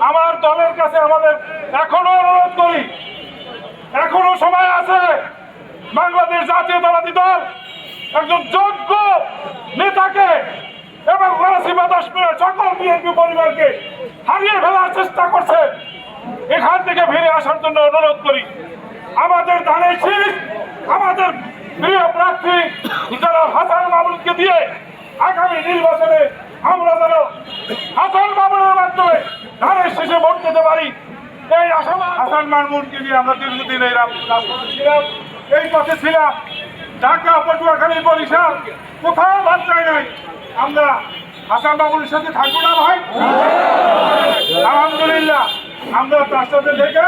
আমার দলের কাছে আমাদের এখনো অনুরোধ করি, এখনো সময় আছে। বাংলাদেশ জাতীয়তাবাদী দল একজন যোগ্য নেতাকে এবং ফরাসি বাতাস সকল বিএনপি পরিবারকে হারিয়ে ফেলার চেষ্টা করছে। এখান থেকে ফিরে আসার জন্য অনুরোধ করি। আমাদের ধানের শীষ, আমাদের প্রিয় প্রার্থী যারা হাসান মামুনকে দিয়ে আগামী নির্বাচনে আমরা যেন হাসান মামুনের মাধ্যমে ধানের শীষে ভোট দিতে পারি, এই আশা। হাসান মামুনকে নিয়ে আমরা দীর্ঘদিন এই রাজপথে ছিলাম, এই পথে ছিলাম। ঢাকা, পটুয়াখালী, বরিশাল কোথাও বাদ যায় নাই। আমরা হাসান মামুনের সাথে থাকবো না ভাই? আলহামদুলিল্লাহ, আমরা তার সাথে থেকে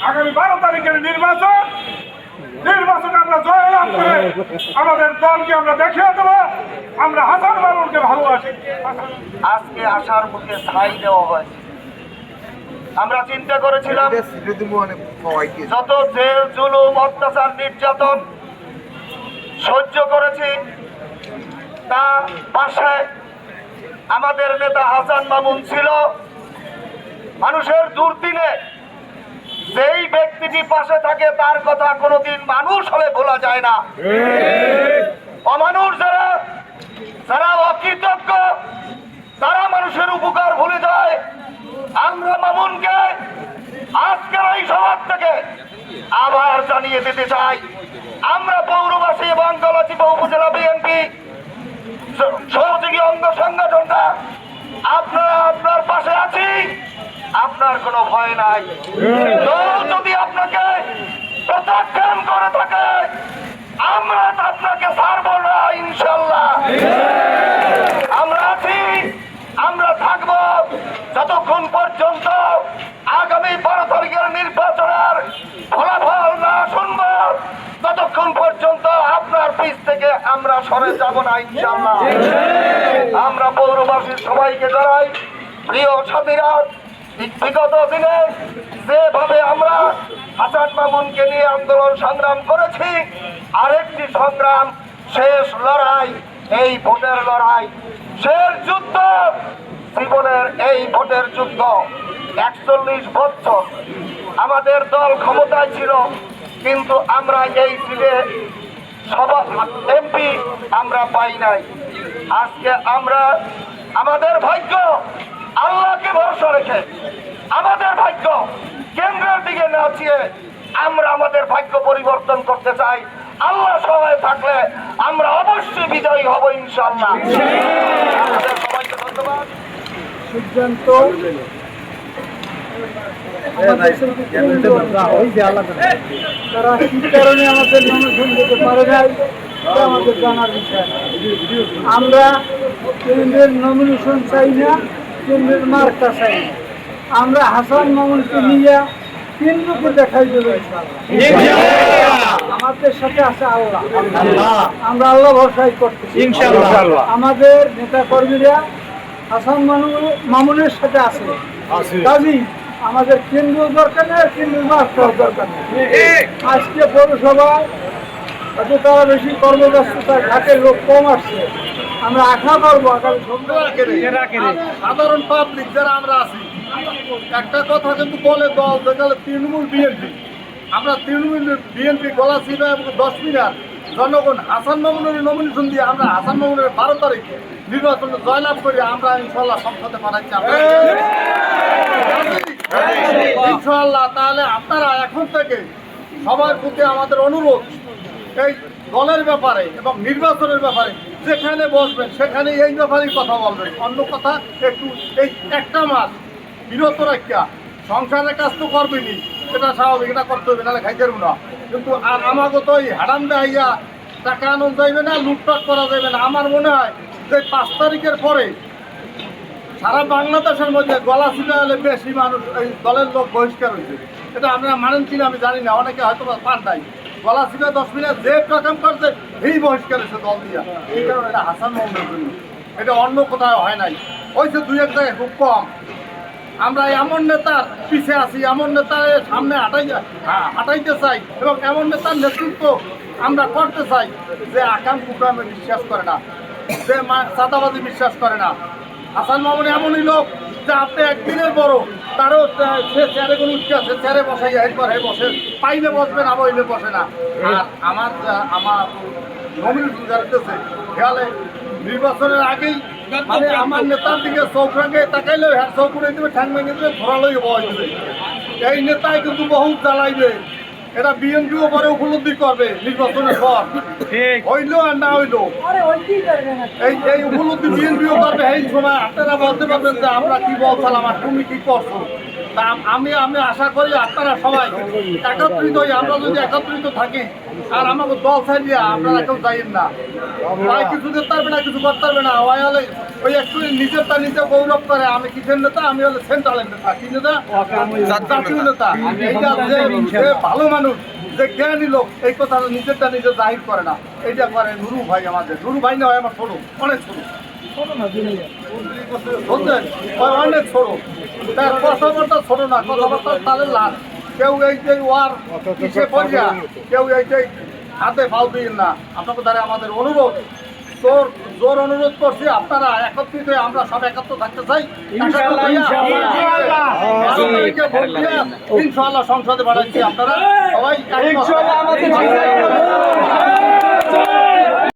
আগামী 12 তারিখের নির্বাচনে আমরা জয়লাভ করে আমাদের দলকে আমরা দেখিয়ে দেবো আমরা হাসান মামুনকে ভালোবাসি। আজকে আসার মুখে ছাই দেওয়া হয়েছে। আমরা চিন্তা করেছিলাম যত জেল, জুলুম, অত্যাচার, নির্যাতন সহ্য করেছি, তা পাশে আমাদের নেতা হাসান মামুন ছিল। মানুষের দুর্দিনে যেই ব্যক্তিটি পাশে থাকে তার কথা কোনোদিন মানুষ হলে ভোলা যায় না। অমানুষ যারা অকৃতজ্ঞ, তারা মানুষের উপকার ভুলে যায়। আমরা মামুনকে আজকের এই সভা থেকে আবার জানিয়ে দিতে চাই, আমরা পৌরবাসী এবং গলাচিপা উপজেলা বিএনপি সহযোগী অঙ্গ সংগঠনটা আপনার পাশে আছি। আপনার কোনো ভয় নাই। দল যদি আপনাকে প্রত্যাখ্যান করে থাকে, আমরা আপনাকে ছাড়ব না ইনশাল্লাহ। আমরা আছি, আমরা থাকব যতক্ষণ পর্যন্ত আগামী 12 তারিখের নির্বাচনের ফলাফল না শুনব, ততক্ষণ পর্যন্ত আপনার পিছ থেকে আমরা সরে যাব না ইনশাল্লাহ। আমরা পৌরবাসীর সবাইকে জানাই, প্রিয় সাথীরা, বিগত দিনে যেভাবে আমরা হাসান মামুনকে নিয়ে আন্দোলন সংগ্রাম করেছি, আরেকটি সংগ্রাম, শেষ লড়াই, এই ভোটের লড়াই, শেষ যুদ্ধ, জীবনের এই ভোটের যুদ্ধ। 41 বছর আমাদের দল ক্ষমতায় ছিল, কিন্তু আমরা এই সিটে এমপি আমরা পাই নাই। আজকে আমরা আমাদের ভাগ্য আল্লাহকে ভরসা রেখে, আমাদের ভাগ্য কেন্দ্রের দিকে না চেয়ে আমরা আমাদের ভাগ্য পরিবর্তন করতে চাই। আল্লাহ সহায় থাকলে আমরা অবশ্যই বিজয়ী হব ইনশাআল্লাহ। সবাইকে ধন্যবাদ। সিদ্ধান্ত তারা কি কারণে আমাদের নমিনেশন দিতে পারে নাই আমাদের জানার বিষয়। আমরা কেন্দ্রের নমিনেশন চাই না, কেন্দ্রের মার্কা চাই না। আমরা হাসান মামুনকে নিয়ে কেন্দ্রকে দেখাই দেবো। আমাদের সাথে আছে আল্লাহ, আমরা আল্লাহ ভরসাই করতেছি। আমাদের নেতা কর্মীরা হাসান মামুনের সাথে আছে। কাজী আমাদের কেন্দ্র দরকার নেই, কেন্দ্রের মার্কা দরকার নেই। আজকে পৌরসভায় হয়তো তারা বেশি কর্মব্যস্ততা, ঘাটের লোক কম আসছে। আমরা আশা করবো আগামী সাধারণ পাবলিক যারা আমরা আছি, একটা কথা কিন্তু বলে দল দেখালে তৃণমূল বিএনপি, আমরা তৃণমূল বিএনপি গলাচিপা এবং 10 মিনার জনগণ হাসান মামুনের নমিনেশন দিয়ে আমরা হাসান মামুনের 12 তারিখে নির্বাচনে জয়লাভ করি। আমরা ইনশাল্লাহ সংসদে পাঠাচ্ছি ইনশাল্লাহ। তাহলে আপনারা এখন থেকে সবার প্রতি আমাদের অনুরোধ, এই দলের ব্যাপারে এবং নির্বাচনের ব্যাপারে যেখানে বসবেন সেখানে এই ব্যাপারেই কথা বলবেন। অন্য কথা একটু এই একটা মাস বিরত রাখা, সংসারের কাজ তো করবেনি, এটা স্বাভাবিক, এটা করতে হবে, নাহলে খাইতে পারবো না। কিন্তু আর আমাকে তো এই হারাম দেখাইয়া টাকা আনন্দ যাইবে না, লুটপাট করা যাবে না। আমার মনে হয় যে 5 তারিখের পরে সারা বাংলাদেশের মধ্যে গলাচিপা হলে বেশি মানুষ এই দলের লোক বহিষ্কার হয়েছে। এটা আপনারা মানেন কিনা আমি জানি না, অনেকে হয়তো পান নাই। গলাচিপা 10 মিনিট যে প্রকাম করছে এই বহিষ্কার হয়েছে দল দিয়া। এই কারণে এটা হাসান মামুনের জন্য, এটা অন্য কোথাও হয় নাই। হয়েছে 2-1 জায়গায় খুব কম। আমরা এমন নেতার পিছিয়ে আছি, এমন নেতার সামনে হাঁটাইতে চাই এবং এমন নেতার নেতৃত্ব আমরা করতে চাই যে আকাম কুকামে বিশ্বাস করে না, যে চাঁদাবাজি বিশ্বাস করে না, হাসান মামুন এমনই লোক যে আপনি একদিনের বড় তারও সে চেয়ারে কোনো উঠতে আছে চেয়ারে বসাই হেড করে বসে পাইলে বসবে না বইলে বসে না। আর আমার নমিন যাচ্ছে খেয়ালে নির্বাচনের আগেই মানে আমার নেতার দিকে চোখ রাখে তাকাইলেও হ্যাঁ চোখ উড়ে দেবে ঠ্যাং ভেঙে দেবে ধরালই বয় দেবে। এই নেতাই কিন্তু বহুত জ্বালাইবে, এটা বিএনপিও পরে উপলব্ধি করবে নির্বাচনের পর, হইলো আর না হইলো এই উপলব্ধি বিএনপিও করবে। এই সময় আপনারা বলতে পারবেন যে আমরা কি বলছিলাম আর তুমি কি করছো। তা আমি আশা করি আপনারা সবাই একত্রিত হই, আমরা যদি একত্রিত থাকি আর আমাকে দল ছাড়িয়ে আপনারা কেউ যাইয়েন না, ভাই কিছু দিতে পারবে না কিছু করতে পারবে না। ওই হলে ওই একটু নিজেরটা নিজে গৌরব করে আমি কিসের নেতা, আমি হলে সেন্ট্রালের নেতা, কি নেতা জাতীয় নেতা। এইটা যে ভালো মানুষ যে জ্ঞানী লোক এই কথা নিজেরটা নিজে জাহির করে না, এইটা করে নুরু ভাই। আমাদের নুরু ভাই না হয় আমার ছোট, অনেক ছোট বুঝলেন, অনেক ছোট, তার কথাবার্তা ছোট না, কথাবার্তা তাদের লাভ। কেউ এই যে ওয়ার কিসে পড়িয়া কেউ এই যে হাতে ফাল দিন না। আপনাদের দ্বারা আমাদের অনুরোধ, জোর অনুরোধ করছি আপনারা একত্রিত হয়ে আমরা সব একত্র থাকতে চাই। ইনশাআল্লাহ সংসদে বাড়াচ্ছি, আপনারা সবাই